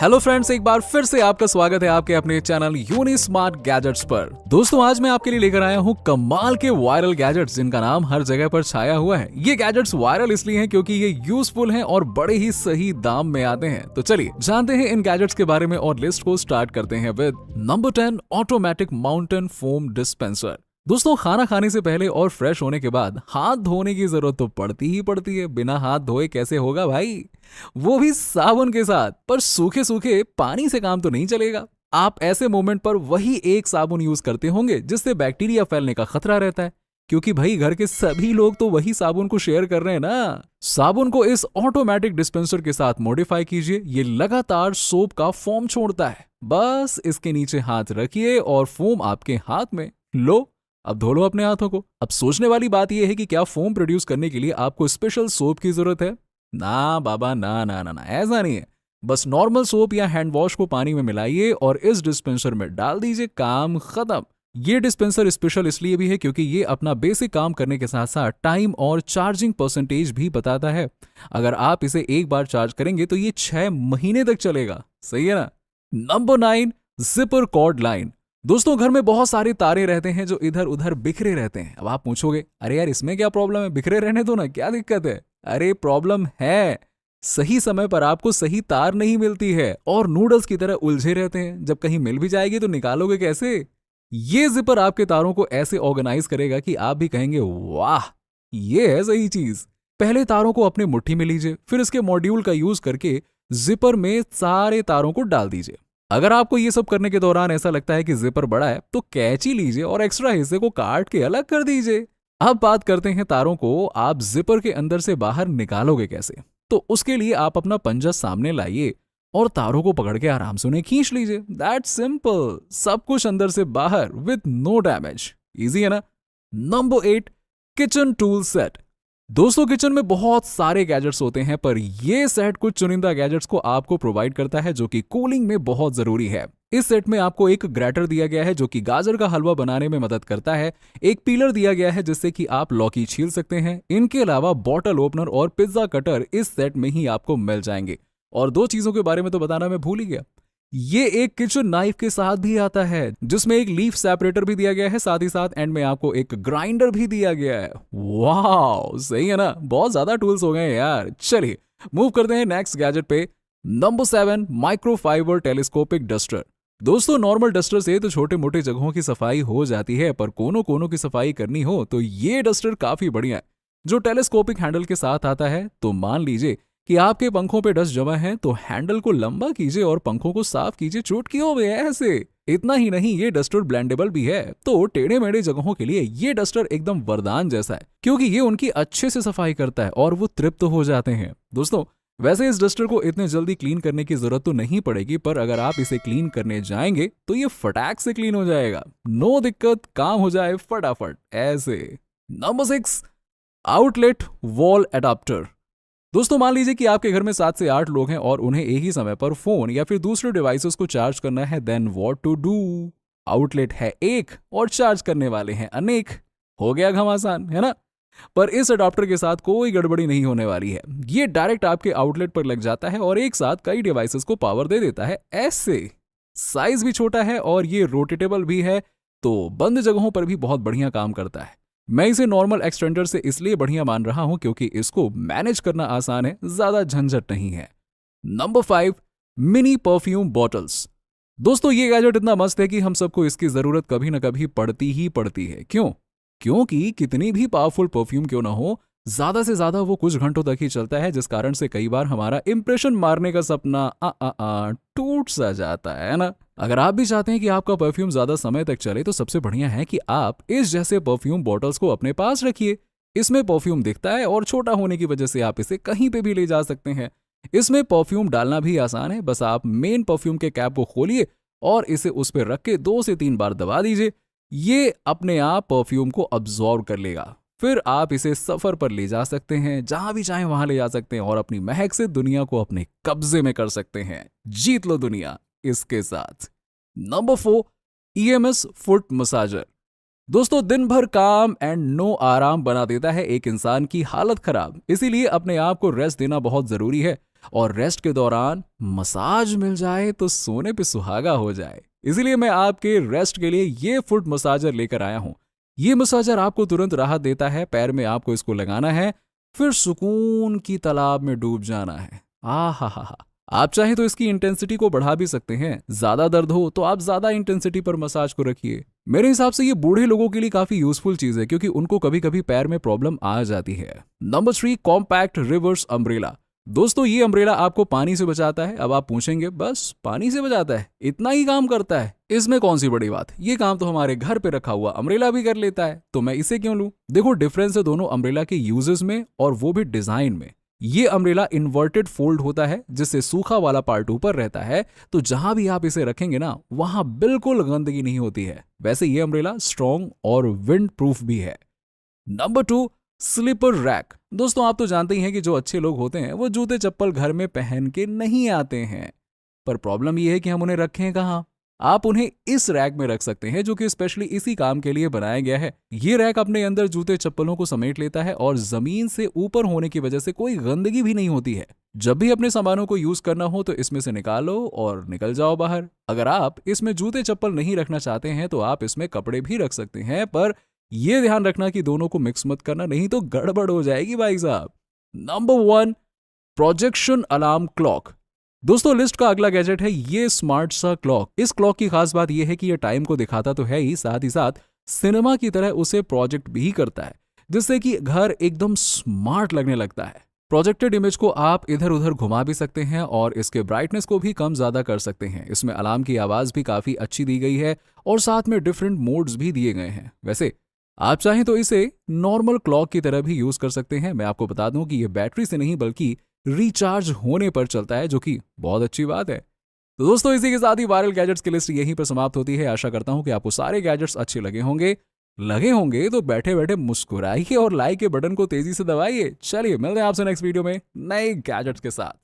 Hello friends, एक बार फिर से आपका स्वागत है आपके अपने चैनल यूनी स्मार्ट गैजेट्स पर। दोस्तों, आज मैं आपके लिए लेकर आया हूं कमाल के वायरल गैजेट्स जिनका नाम हर जगह पर छाया हुआ है। ये गैजेट्स वायरल इसलिए हैं क्योंकि ये यूजफुल हैं और बड़े ही सही दाम में आते हैं। तो चलिए जानते हैं इन गैजेट्स के बारे में और लिस्ट को स्टार्ट करते हैं with number 10 automatic mountain foam dispenser. दोस्तों, खाना खाने से पहले और फ्रेश होने के बाद हाथ धोने की जरूरत तो पड़ती ही पड़ती है। बिना हाथ धोए कैसे होगा भाई, वो भी साबुन के साथ। पर सूखे सूखे पानी से काम तो नहीं चलेगा। आप ऐसे मोमेंट पर वही एक साबुन यूज करते होंगे जिससे बैक्टीरिया फैलने का खतरा रहता है, क्योंकि भाई घर के सभी लोग तो वही साबुन को शेयर कर रहे हैं ना। साबुन को इस ऑटोमेटिक डिस्पेंसर के साथ मॉडिफाई कीजिए। ये लगातार सोप का फोम छोड़ता है। बस इसके नीचे हाथ रखिए और फोम आपके हाथ में। लो, अब धो लो अपने हाथों को। अब सोचने वाली बात यह है कि क्या फोम प्रोड्यूस करने के लिए आपको स्पेशल सोप की जरूरत है? ना बाबा, ना ना ना ना, ऐसा नहीं है। बस नॉर्मल सोप या हैंड वॉश को पानी में मिलाइए और इस डिस्पेंसर में डाल दीजिए, काम खत्म। ये डिस्पेंसर स्पेशल इसलिए भी है क्योंकि ये अपना बेसिक काम करने के साथ साथ टाइम और चार्जिंग परसेंटेज भी बताता है। अगर आप इसे एक बार चार्ज करेंगे तो ये 6 महीने तक चलेगा। सही है ना। Number 9 zipper chord line. दोस्तों, घर में बहुत सारे तारे रहते हैं जो इधर उधर बिखरे रहते हैं। अब आप पूछोगे, अरे यार इसमें क्या प्रॉब्लम है, बिखरे रहने दो ना, क्या दिक्कत है? अरे प्रॉब्लम है, सही समय पर आपको सही तार नहीं मिलती है और नूडल्स की तरह उलझे रहते हैं। जब कहीं मिल भी जाएगी तो निकालोगे कैसे? ये जिपर आपके तारों को ऐसे ऑर्गेनाइज करेगा कि आप भी कहेंगे वाह, ये है सही चीज। पहले तारों को अपने मुट्ठी में लीजिए, फिर इसके मॉड्यूल का यूज करके जिपर में सारे तारों को डाल दीजिए। अगर आपको ये सब करने के दौरान ऐसा लगता है कि जिपर बड़ा है तो कैंची लीजिए और एक्स्ट्रा हिस्से को काट के अलग कर दीजिए। अब बात करते हैं तारों को आप जिपर के अंदर से बाहर निकालोगे कैसे। तो उसके लिए आप अपना पंजा सामने लाइए और तारों को पकड़ के आराम से उन्हें खींच लीजिए। दैट्स सिंपल, सब कुछ अंदर से बाहर विद नो डैमेज। इजी है ना। Number 8 kitchen tool set. दोस्तों, किचन में बहुत सारे गैजेट्स होते हैं पर यह सेट कुछ चुनिंदा गैजेट्स को आपको प्रोवाइड करता है जो कि कूलिंग में बहुत जरूरी है। इस सेट में आपको एक ग्रेटर दिया गया है जो कि गाजर का हलवा बनाने में मदद करता है। एक पीलर दिया गया है जिससे कि आप लौकी छील सकते हैं। इनके अलावा बॉटल ओपनर और पिज्जा कटर इस सेट में ही आपको मिल जाएंगे। और 2 चीजों के बारे में तो बताना मैं भूल ही गया। ये एक किचन नाइफ के साथ भी आता है जिसमें एक लीफ सेपरेटर भी दिया गया है। साथ ही साथ एंड में आपको एक ग्राइंडर भी दिया गया है। वाह, सही है ना। बहुत ज्यादा टूल्स हो गए हैं यार। चलिए मूव करते हैं नेक्स्ट गैजेट पे। Number 7 microfibre telescopic duster. दोस्तों, नॉर्मल डस्टर से तो छोटे मोटे जगहों की सफाई हो जाती है, पर कोनों कोनों की सफाई करनी हो तो ये डस्टर काफी बढ़िया है जो टेलीस्कोपिक हैंडल के साथ आता है। तो मान लीजिए कि आपके पंखों पे डस्ट जमा है तो हैंडल को लंबा कीजिए और पंखों को साफ कीजिए चुटकियों में ऐसे। इतना ही नहीं, ये डस्टर ब्लेंडेबल भी है, तो टेढ़े मेढ़े जगहों के लिए ये डस्टर एकदम वरदान जैसा है क्योंकि ये उनकी अच्छे से सफाई करता है और वो तृप्त हो जाते हैं। दोस्तों, वैसे इस डस्टर को इतने जल्दी क्लीन करने की जरूरत तो नहीं पड़ेगी, पर अगर आप इसे क्लीन करने जाएंगे तो ये फटाक से क्लीन हो जाएगा। नो दिक्कत, काम हो जाए फटाफट ऐसे। Number 6 outlet wall adapter. दोस्तों, मान लीजिए कि आपके घर में 7 से 8 लोग हैं और उन्हें एक ही समय पर फोन या फिर दूसरे डिवाइसेस को चार्ज करना है। Then what to do? Outlet है एक और चार्ज करने वाले हैं अनेक। हो गया घमासान, है ना। पर इस अडॉप्टर के साथ कोई गड़बड़ी नहीं होने वाली है। ये डायरेक्ट आपके आउटलेट पर लग जाता है और एक साथ कई डिवाइसेस को पावर दे देता है ऐसे। साइज भी छोटा है और ये रोटेटेबल भी है, तो बंद जगहों पर भी बहुत बढ़िया काम करता है। मैं इसे नॉर्मल एक्सटेंडर से इसलिए बढ़िया मान रहा हूं क्योंकि इसको मैनेज करना आसान है, ज्यादा झंझट नहीं है। Number 5 mini perfume bottles. दोस्तों, ये गैजेट इतना मस्त है कि हम सबको इसकी जरूरत कभी ना कभी पड़ती ही पड़ती है। क्यों? क्योंकि कितनी भी पावरफुल परफ्यूम क्यों ना हो, ज्यादा से ज्यादा वो कुछ घंटों तक ही चलता है, जिस कारण से कई बार हमारा इंप्रेशन मारने का सपना टूट सा जाता है ना। अगर आप भी चाहते हैं कि आपका परफ्यूम ज्यादा समय तक चले तो सबसे बढ़िया है कि आप इस जैसे परफ्यूम बॉटल्स को अपने पास रखिए। इसमें परफ्यूम दिखता है और छोटा होने की वजह से आप इसे कहीं पे भी ले जा सकते हैं। इसमें परफ्यूम डालना भी आसान है। बस आप मेन परफ्यूम के कैप को खोलिए और इसे उस पर रख के 2 से 3 बार दबा दीजिए। ये अपने आप परफ्यूम को अब्सॉर्ब कर लेगा। फिर आप इसे सफर पर ले जा सकते हैं, जहां भी चाहें वहां ले जा सकते हैं और अपनी महक से दुनिया को अपने कब्जे में कर सकते हैं। जीत लो दुनिया इसके साथ। Number 4 EMS foot massager. दोस्तों, दिन भर काम एंड नो आराम बना देता है एक इंसान की हालत खराब। इसीलिए अपने आप को रेस्ट देना बहुत जरूरी है। और रेस्ट के दौरान मसाज मिल जाए तो सोने पे सुहागा हो जाए। इसीलिए मैं आपके रेस्ट के लिए ये फुट मसाजर लेकर आया हूं। ये मसाजर आपको तुरंत राहत देता है। पैर में आपको इसको लगाना है, फिर सुकून की तालाब में डूब जाना है। आ हा हा हा। आप चाहें तो इसकी इंटेंसिटी को बढ़ा भी सकते हैं। ज्यादा दर्द हो तो आप ज्यादा इंटेंसिटी पर मसाज को रखिए। मेरे हिसाब से ये बूढ़े लोगों के लिए काफी यूजफुल चीज है, क्योंकि उनको कभी कभी पैर में प्रॉब्लम आ जाती है। Number 3, compact reverse umbrella. दोस्तों, ये अम्ब्रेला आपको पानी से बचाता है। अब आप पूछेंगे, बस पानी से बचाता है, इतना ही काम करता है, इसमें कौन सी बड़ी बात? ये काम तो हमारे घर पे रखा हुआ अम्ब्रेला भी कर लेता है, तो मैं इसे क्यों लूं? देखो, डिफरेंस है दोनों अम्ब्रेला के यूजेस में, और वो भी डिजाइन में। ये अम्ब्रेला इन्वर्टेड फोल्ड होता है, जिससे सूखा वाला पार्ट ऊपर रहता है, तो जहां भी आप इसे रखेंगे ना, वहां बिल्कुल गंदगी नहीं होती है। वैसे ये अम्ब्रेला स्ट्रॉन्ग और विंड प्रूफ भी है। Number 2, sleeper rack. दोस्तों, आप तो जानते ही हैं कि जो अच्छे लोग होते हैं वो जूते चप्पल घर में पहन के नहीं आते हैं, पर प्रॉब्लम ये है कि हम उन्हें रखें कहाँ। आप उन्हें इस रैक में रख सकते हैं, जो कि स्पेशली इसी काम के लिए बनाया गया है। ये रैक अपने अंदर जूते चप्पलों को समेट लेता है, और जमीन से ऊपर होने की वजह से कोई गंदगी भी नहीं होती है। जब भी अपने सामानों को यूज करना हो तो इसमें से निकालो और निकल जाओ बाहर। अगर आप इसमें जूते चप्पल नहीं रखना चाहते हैं तो आप इसमें कपड़े भी रख सकते हैं, पर ये ध्यान रखना कि दोनों को मिक्स मत करना, नहीं तो गड़बड़ हो जाएगी भाई साहब। Number 1, projection alarm clock. दोस्तों, लिस्ट का अगला गैजेट है ये स्मार्ट सा क्लॉक। इस क्लॉक की खास बात यह है कि यह टाइम को दिखाता तो है ही साथ सिनेमा की तरह उसे प्रोजेक्ट भी करता है, जिससे कि घर एकदम स्मार्ट लगने लगता है। प्रोजेक्टेड इमेज को आप इधर उधर घुमा भी सकते हैं और इसके ब्राइटनेस को भी कम ज्यादा कर सकते हैं। इसमें अलार्म की आवाज भी काफी अच्छी दी गई है, और साथ में डिफरेंट मोड्स भी दिए गए हैं। वैसे आप चाहें तो इसे नॉर्मल क्लॉक की तरह भी यूज कर सकते हैं। मैं आपको बता दूं कि यह बैटरी से नहीं बल्कि रिचार्ज होने पर चलता है, जो कि बहुत अच्छी बात है। तो दोस्तों, इसी के साथ ही वायरल गैजेट्स की लिस्ट यहीं पर समाप्त होती है। आशा करता हूं कि आपको सारे गैजेट्स अच्छे लगे होंगे तो बैठे बैठे मुस्कुराइए और लाइक के बटन को तेजी से दबाइए। चलिए, मिलते हैं आपसे नेक्स्ट वीडियो में नए गैजेट्स के साथ।